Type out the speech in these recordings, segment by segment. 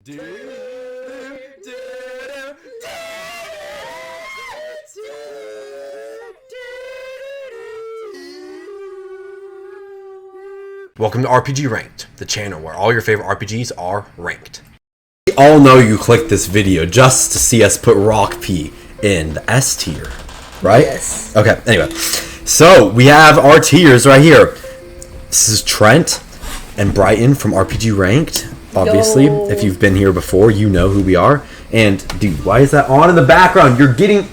Welcome to RPG Ranked, the channel where all your favorite RPGs are ranked. We all know you clicked this video just to see us put Rock P in the S tier, right? Yes. Okay, anyway. So, we have our tiers right here. This is Trent and Brighton from RPG Ranked. Obviously, if you've been here before, you know who we are. And, dude, why is that on in the background? You're getting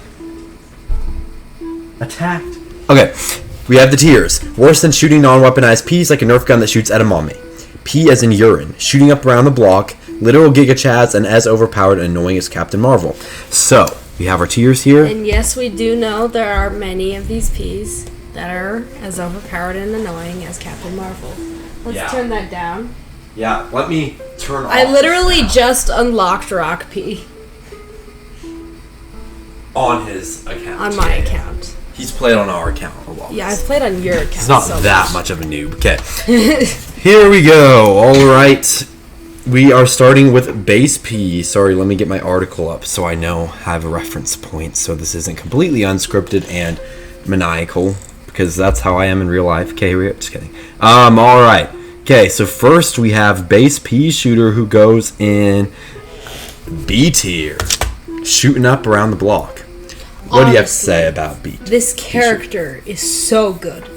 attacked. Okay, we have the tiers. Worse than shooting non-weaponized P's like a Nerf gun that shoots edamame. P as in urine. Shooting up around the block. Literal Giga Chads, and as overpowered and annoying as Captain Marvel. So, we have our tiers here. And yes, we do know there are many of these P's that are as overpowered and annoying as Captain Marvel. Let's turn that down. Yeah, let me turn off. I literally just unlocked Rock P. On his account. On my account. He's played on our account a lot. Yeah, I've played on your account. He's not that much of a noob. Okay. Here we go. Alright. We are starting with base P. Sorry, let me get my article up so I know I have a reference point so this isn't completely unscripted and maniacal, because that's how I am in real life. Okay, just kidding. Alright. Okay, so first we have base Peashooter, who goes in B tier. Shooting up around the block. What do you have to say about B tier? This character is so good.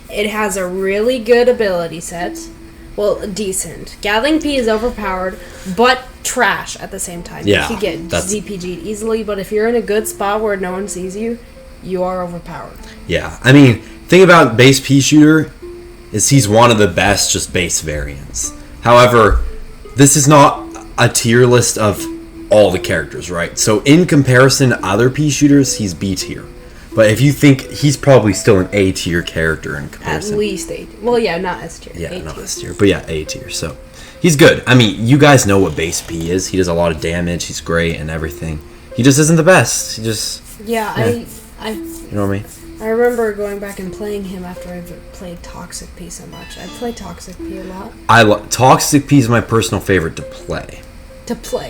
It has a really good ability set. Well, decent. Gatling P is overpowered, but trash at the same time. Yeah, you can get ZPG'd easily, but if you're in a good spot where no one sees you, you are overpowered. Yeah, I mean, thing about base Peashooter is he's one of the best just base variants. However, this is not a tier list of all the characters, right? So in comparison to other Peashooters, he's B tier. But if you think he's probably still an A tier character in comparison. At least A tier. Well, yeah, not S tier. Yeah, not S tier. But yeah, A tier. So he's good. I mean, you guys know what base P is. He does a lot of damage. He's great and everything. He just isn't the best. He just... Yeah, you know what I mean? I remember going back and playing him after I played Toxic P so much. I play Toxic P a lot. Toxic P is my personal favorite to play.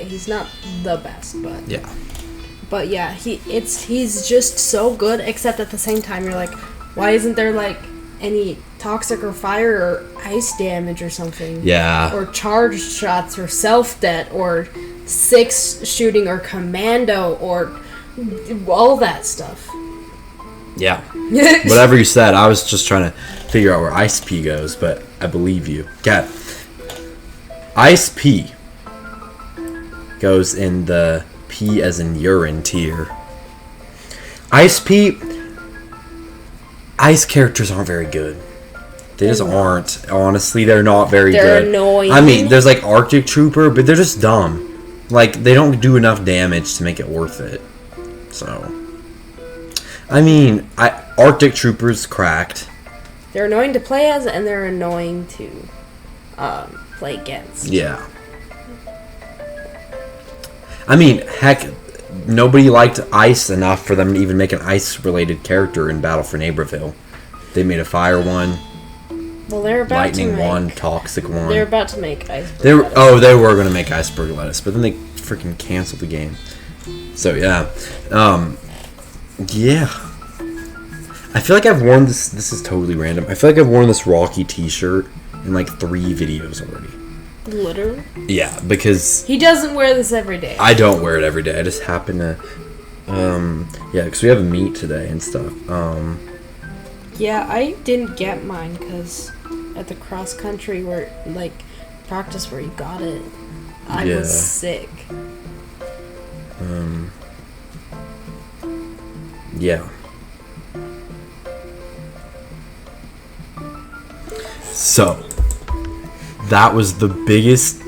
He's not the best, but... Yeah. But yeah, he's just so good, except at the same time you're like, why isn't there like any toxic or fire or ice damage or something? Yeah. Or charged shots or self-det or 6 shooting or commando or all that stuff. Yeah. Whatever you said, I was just trying to figure out where Ice P goes, but I believe you. Okay. Ice P goes in the P as in urine tier. Ice P, ice characters aren't very good. They just aren't. Honestly, they're not very good. They're annoying. I mean, there's like Arctic Trooper, but they're just dumb. Like, they don't do enough damage to make it worth it. So, I mean, Arctic Trooper's cracked. They're annoying to play as, and they're annoying to play against. Yeah. I mean, heck, nobody liked ice enough for them to even make an ice-related character in Battle for Neighborville. They made a fire one, well, they're about lightning to make, one, toxic one. They're about to make Iceberg Lettuce. They were going to make Iceberg Lettuce, but then they freaking canceled the game. So, yeah. Yeah. I feel like I've worn this... This is totally random. I feel like I've worn this Rocky t-shirt in like 3 videos already. Literally? Yeah, because... He doesn't wear this every day. I don't wear it every day. I just happen to... yeah, because we have a meet today and stuff. Yeah, I didn't get mine because at the cross country where, like, practice where you got it, I was sick. Yeah. So... That was the biggest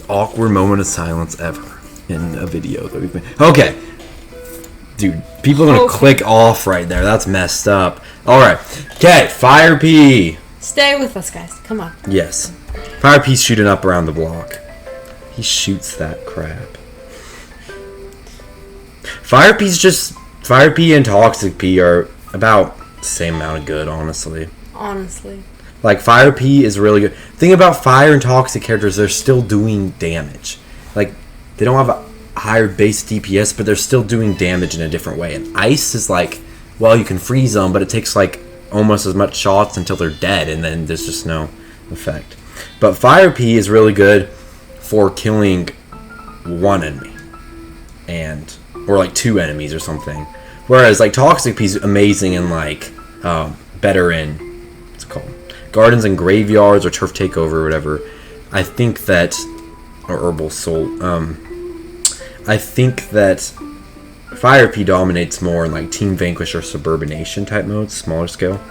awkward moment of silence ever in a video that we've been... Okay. Dude, people are going to click off right there. That's messed up. Alright. Okay, Fire P. Stay with us, guys. Come on. Yes. Fire P's shooting up around the block. He shoots that crap. Fire P and Toxic P are about the same amount of good, honestly. Like, Fire P is really good. The thing about Fire and Toxic characters, they're still doing damage. like they don't have a higher base DPS, but they're still doing damage in a different way. And ice is like, well, you can freeze them, but it takes like almost as much shots until they're dead, and then there's just no effect. But Fire Pea is really good for killing one enemy, or like 2 enemies or something. Whereas like Toxic Pea is amazing and like better in what's it called, Gardens and Graveyards or Turf Takeover or whatever. I think that, or Herbal Soul. I think that Fire Pea dominates more in like Team Vanquish or Suburbanation type modes, smaller scale.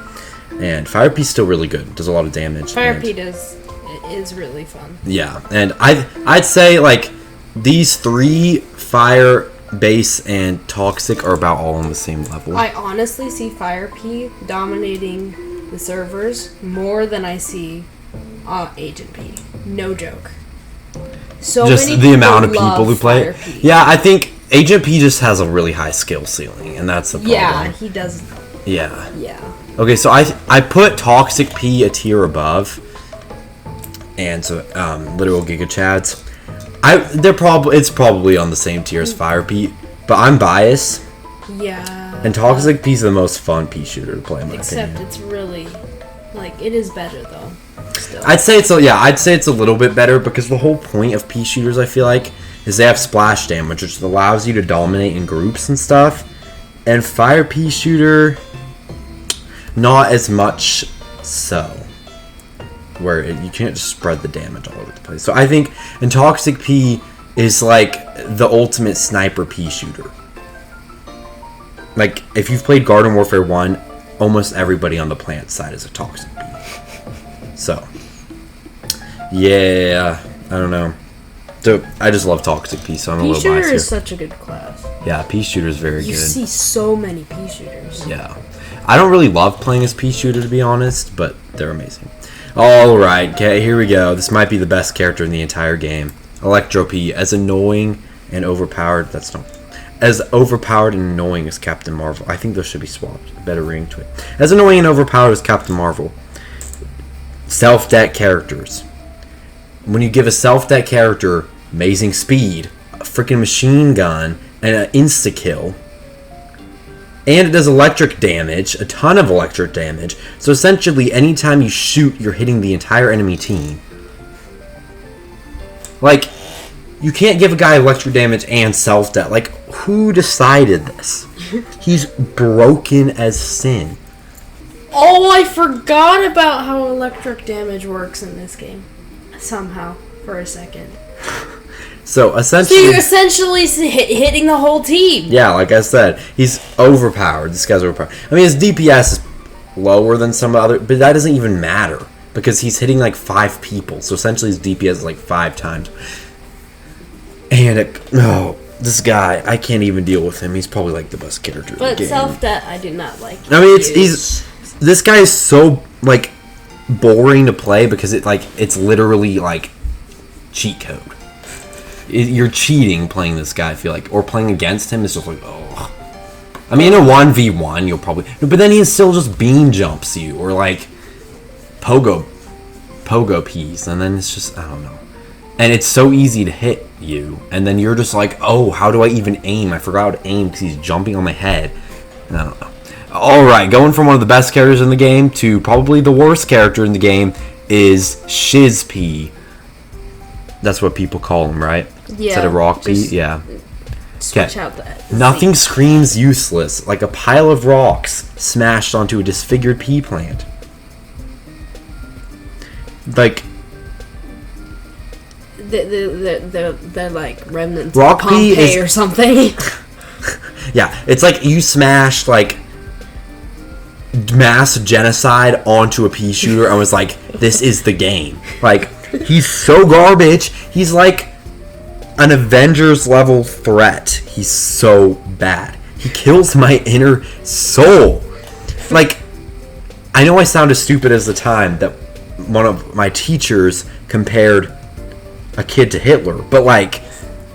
And Fire Pea is still really good. Does a lot of damage. Fire Pea is really fun. Yeah, and I'd say like these 3, Fire, Base, and Toxic, are about all on the same level. I honestly see Fire Pea dominating the servers more than I see Agent Pea. No joke. So just many the amount of people love who play it. Pea. Yeah, I think Agent P just has a really high skill ceiling, and that's the problem. Yeah, he does. Yeah. Yeah. Okay, so I put Toxic P a tier above, and so literal Giga Chads. It's probably on the same tier as Fire Pea, but I'm biased. Yeah. And Toxic P's the most fun Peashooter to play in my Except opinion. it's really, like, it is better though. Still. I'd say it's a little bit better because the whole point of Peashooters, I feel like, is they have splash damage, which allows you to dominate in groups and stuff. And Fire Peashooter, not as much so, where you can't just spread the damage all over the place. So I think, and Toxic P is like the ultimate sniper Peashooter. Like, if you've played Garden Warfare 1, almost everybody on the planet side is a Toxic Pea. So, yeah, I don't know. So, I just love Toxic Pea, so I'm a little biased Peashooter here. is such a good class. Yeah, Peashooter is very You good. see so many Peashooters. Yeah. I don't really love playing as Peashooter, to be honest, but they're amazing. Alright, okay, here we go. This might be the best character in the entire game. Electro Pea, as annoying and overpowered, as overpowered and annoying as Captain Marvel. I think those should be swapped. A better ring to it. As annoying and overpowered as Captain Marvel. Self-deck characters. When you give a self-deck character amazing speed, a freaking machine gun, and an insta-kill, and it does electric damage, a ton of electric damage, so essentially anytime you shoot, you're hitting the entire enemy team. Like, you can't give a guy electric damage and self-death. Like, who decided this? He's broken as sin. Oh, I forgot about how electric damage works in this game. Somehow, for a second. So, So you're essentially hitting the whole team. Yeah, like I said, he's overpowered. This guy's overpowered. I mean, his DPS is lower than some other, but that doesn't even matter because he's hitting like 5 people. So essentially, his DPS is like 5 times. And this guy, I can't even deal with him. He's probably like the best character in the game. But self-death, I do not like. I mean, this guy is so like boring to play because it's literally like cheat code. You're cheating playing this guy, I feel like, or playing against him is just like, oh. I mean, in a 1v1, you'll probably, but then he still just beam jumps you, or like pogo peas, and then it's just, I don't know. And it's so easy to hit you, and then you're just like, oh, how do I even aim? I forgot how to aim because he's jumping on my head. I don't know. Alright, going from one of the best characters in the game to probably the worst character in the game is Shiz Pea. That's what people call him, right? Yeah. Instead of Rock Pea? Yeah. Switch out that. Nothing screams useless like a pile of rocks smashed onto a disfigured pea plant. Like, they're like remnants Rock of Pea Pompeii or something. yeah, it's like you smashed like mass genocide onto a Peashooter and was like, this is the game. Like, he's so garbage. He's like an Avengers level threat. He's so bad. He kills my inner soul. Like, I know I sounded stupid as the time that one of my teachers compared a kid to Hitler, but like,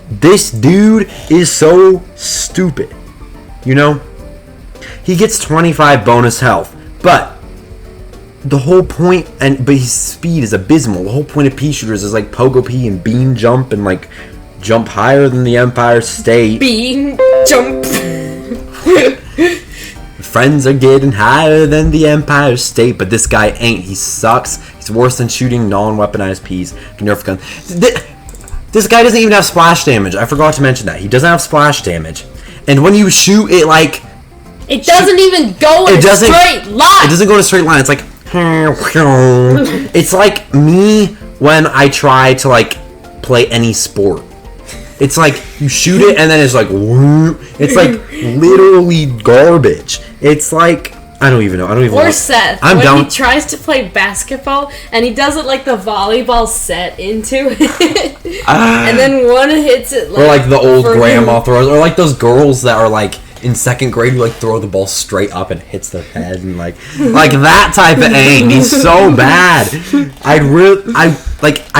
this dude is so stupid. You know? He gets 25 bonus health, but the whole point, but his speed is abysmal. The whole point of Peashooters is like Pogo Pea and Beam Jump and like jump higher than the Empire State. Being jump. Friends are getting higher than the Empire State, but this guy ain't. He sucks. He's worse than shooting non-weaponized peas. Nerf gun. This guy doesn't even have splash damage. I forgot to mention that. He doesn't have splash damage. And when you shoot, it like... It doesn't even go in a straight line. It doesn't go in a straight line. It's like... It's like me when I try to like play any sport. It's like you shoot it and then it's like... It's like literally garbage. It's like... I don't even know. Or Seth, when he tries to play basketball and he does it like the volleyball set into it, and then one hits it. Like, or like the old grandma throws, or like those girls that are like in second grade who like throw the ball straight up and hits their head and like that type of aim. He's so bad. I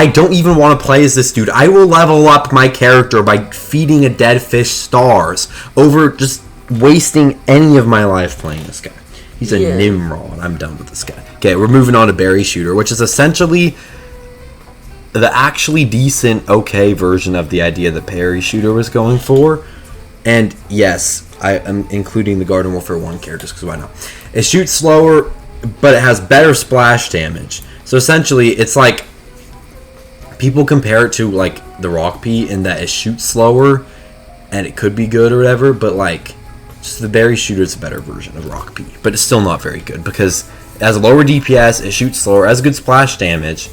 don't even want to play as this dude. I will level up my character by feeding a dead fish stars over just wasting any of my life playing this guy. He's a Nimrod. I'm done with this guy. Okay, we're moving on to Peashooter, which is essentially the actually decent, okay version of the idea that Peashooter was going for. And yes, I am including the Garden Warfare 1 characters because why not? It shoots slower, but it has better splash damage. So essentially, it's like people compare it to like the Rock Pea in that it shoots slower, and it could be good or whatever, but like. Just the Peashooter is a better version of Rock Pea, but it's still not very good because it has lower DPS, it shoots slower, it has good splash damage,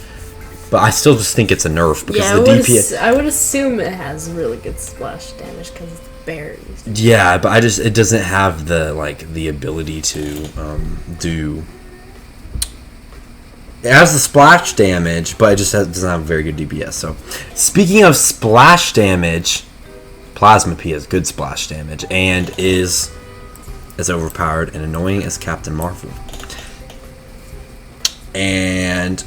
but I still just think it's a nerf because the DPS. I would assume it has really good splash damage because it's berries. Yeah, but it doesn't have the ability to do. It has the splash damage, but it just doesn't have very good DPS. So, speaking of splash damage. Plasma Pea has good splash damage and is as overpowered and annoying as Captain Marvel. And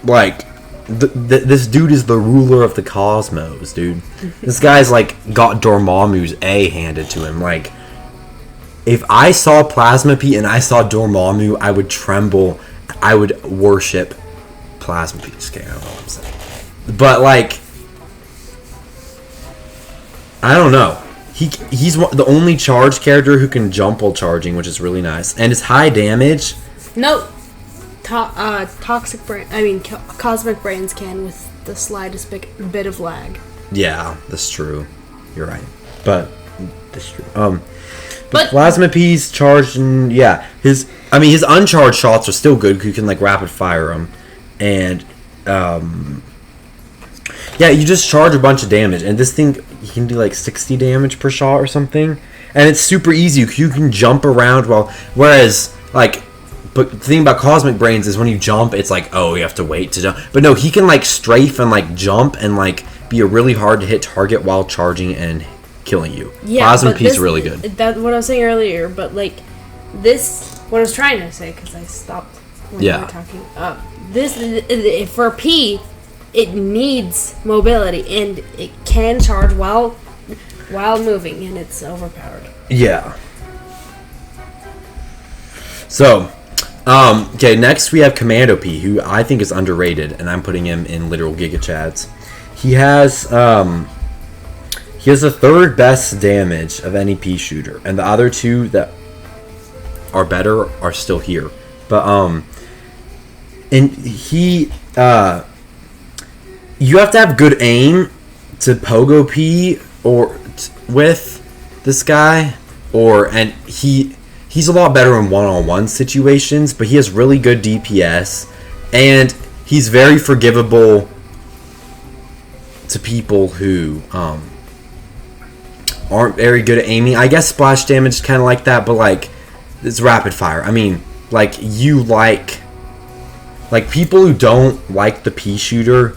like this dude is the ruler of the cosmos, dude. This guy's like got Dormammu's A handed to him. Like if I saw Plasma Pea and I saw Dormammu, I would tremble. I would worship Plasma Pea. Just kidding, I don't know what I'm saying. But like I don't know. He's the only charged character who can jump while charging, which is really nice. And his high damage. No, toxic brain. I mean, cosmic brains can with the slightest bit of lag. Yeah, that's true. You're right, but that's true. But Plasma Pea's charged, and yeah, his uncharged shots are still good because you can like rapid fire them, and yeah, you just charge a bunch of damage, and this thing, you can do like 60 damage per shot or something, and it's super easy. You can jump around whereas, like, but the thing about Cosmic Brains is when you jump, it's like, oh, you have to wait to jump. But no, he can, like, strafe and, like, jump and, like, be a really hard to hit target while charging and killing you. Yeah, Plasma Pea's really good. That's what I was saying earlier, but, like, what I was trying to say, because I stopped when you were talking. For P, it needs mobility, and it can charge while moving, and it's overpowered. Yeah. So, okay, next we have Commando Pea, who I think is underrated, and I'm putting him in literal Giga Chads. He has the third best damage of any Peashooter, and the other two that are better are still here. But and he you have to have good aim to Pogo Pea with this guy, and he's a lot better in one-on-one situations, but he has really good DPS, and he's very forgivable to people who aren't very good at aiming. I guess splash damage is kind of like that, but like it's rapid fire. I mean, like people who don't like the Peashooter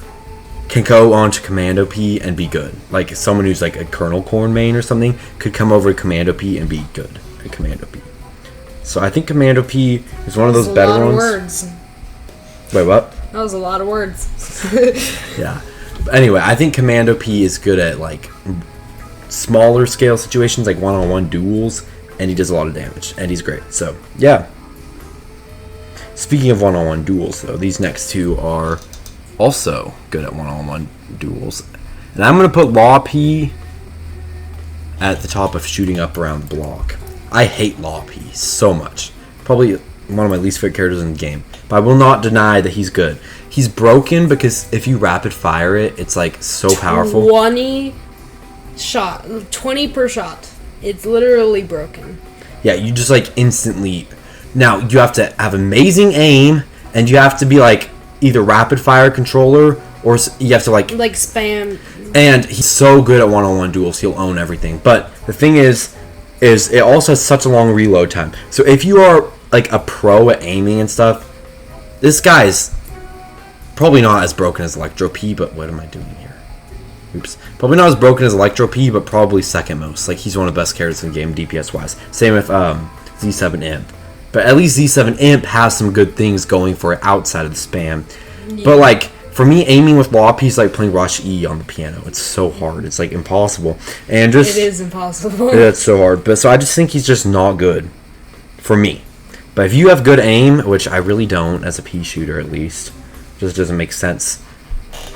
can go on to Commando Pea and be good. Like someone who's like a Colonel Corn main or something could come over to Commando Pea and be good at Commando Pea. So I think Commando Pea is one of those better ones. Words. Wait, what? That was a lot of words. Yeah. But anyway, I think Commando Pea is good at like smaller scale situations, like one-on-one duels, and he does a lot of damage, and he's great. So yeah. Speaking of one-on-one duels, though, these next two are also good at one-on-one duels. And I'm going to put Law Pea at the top of shooting up around the block. I hate Law Pea so much. Probably one of my least favorite characters in the game. But I will not deny that he's good. He's broken because if you rapid fire it, it's like so powerful. 20 per shot. It's literally broken. Yeah, you just like instantly. Now you have to have amazing aim, and you have to be like either rapid fire controller or you have to like spam. And he's so good at one-on-one duels, he'll own everything. But the thing is it also has such a long reload time. So if you are like a pro at aiming and stuff, this guy's probably not as broken as Electro Pea, but what am I doing here? Oops. Probably not as broken as Electro Pea, but probably second most. Like, he's one of the best characters in the game, DPS-wise. Same with Z7 Imp. But at least Z7 Imp has some good things going for it outside of the spam. Yeah. But, like, for me, aiming with Law Pea is like playing Rush E on the piano. It's so hard. It's, like, impossible. And just... It is impossible. Yeah, it's so hard. But so I just think he's just not good for me. But if you have good aim, which I really don't, as a Peashooter at least, just doesn't make sense.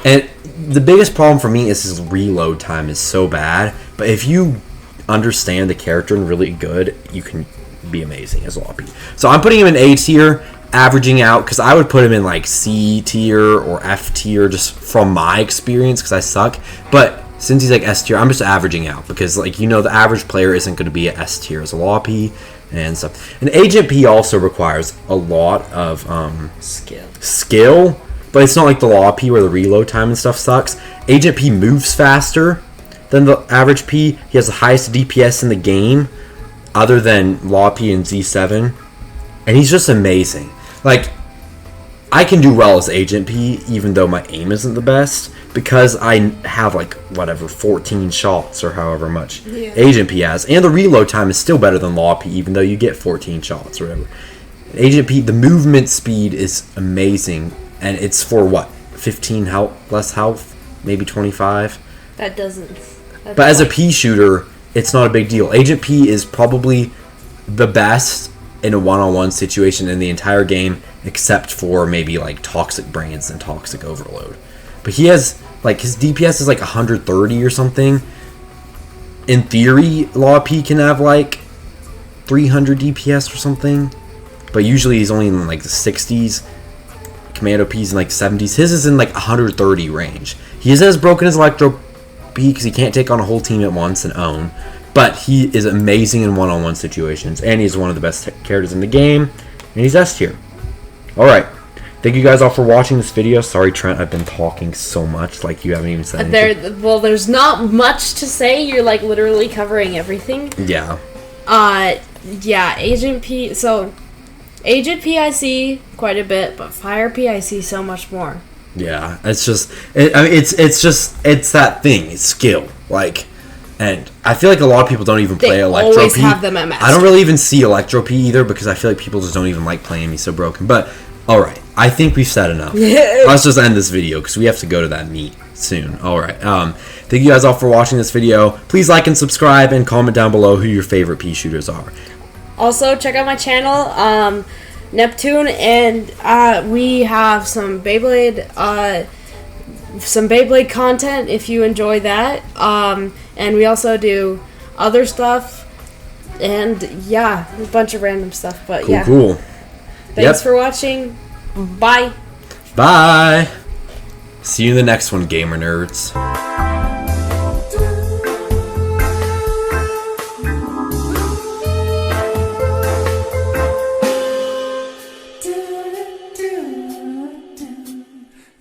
And the biggest problem for me is his reload time is so bad. But if you understand the character and really good, you can be amazing as Law Pea. So I'm putting him in A tier, averaging out, because I would put him in like C tier or F tier just from my experience, because I suck. But since he's like S tier, I'm just averaging out, because like, you know, the average player isn't going to be at S tier as a Law Pea and stuff. And Agent P also requires a lot of skill, but it's not like the Law Pea where the reload time and stuff sucks. Agent P moves faster than the average P. He has the highest DPS in the game, other than Law Pea and Z7, and he's just amazing. Like, I can do well as Agent P, even though my aim isn't the best, because I have like, whatever, 14 shots or however much Agent P has. And the reload time is still better than Law Pea, even though you get 14 shots or whatever. Agent P, the movement speed is amazing, and it's for what? 15 less health? Maybe 25? That doesn't... But as a Peashooter, it's not a big deal. Agent P is probably the best in a one-on-one situation in the entire game, except for maybe like Toxic Brains and Toxic Overload. But he has, like, his DPS is like 130 or something. In theory, Law Pea can have like 300 DPS or something, but usually he's only in like the 60s. Commando Pea's in like 70s. His is in like 130 range. He is as broken as Electro Pea because he can't take on a whole team at once and own, but he is amazing in one-on-one situations, and he's one of the best characters in the game, and he's S tier. Alright, thank you guys all for watching this video. Sorry, Trent, I've been talking so much, like you haven't even said anything. Well, there's not much to say. You're like literally covering everything. Yeah. Yeah, Agent P. So, Agent P I see quite a bit, but Fire P I see so much more. Yeah, it's just, it's that thing, it's skill, like, and I feel like a lot of people don't even play Electro Pea. They always have them at master. I don't really even see Electro Pea either, because I feel like people just don't even like playing me so broken, but, alright, I think we've said enough. Let's just end this video, because we have to go to that meet soon. Alright, thank you guys all for watching this video. Please like and subscribe, and comment down below who your favorite Peashooters are. Also, check out my channel, Neptune, and we have some Beyblade content if you enjoy that, and we also do other stuff, and yeah, a bunch of random stuff, but Cool. Thanks for watching. Bye. See you in the next one, gamer nerds.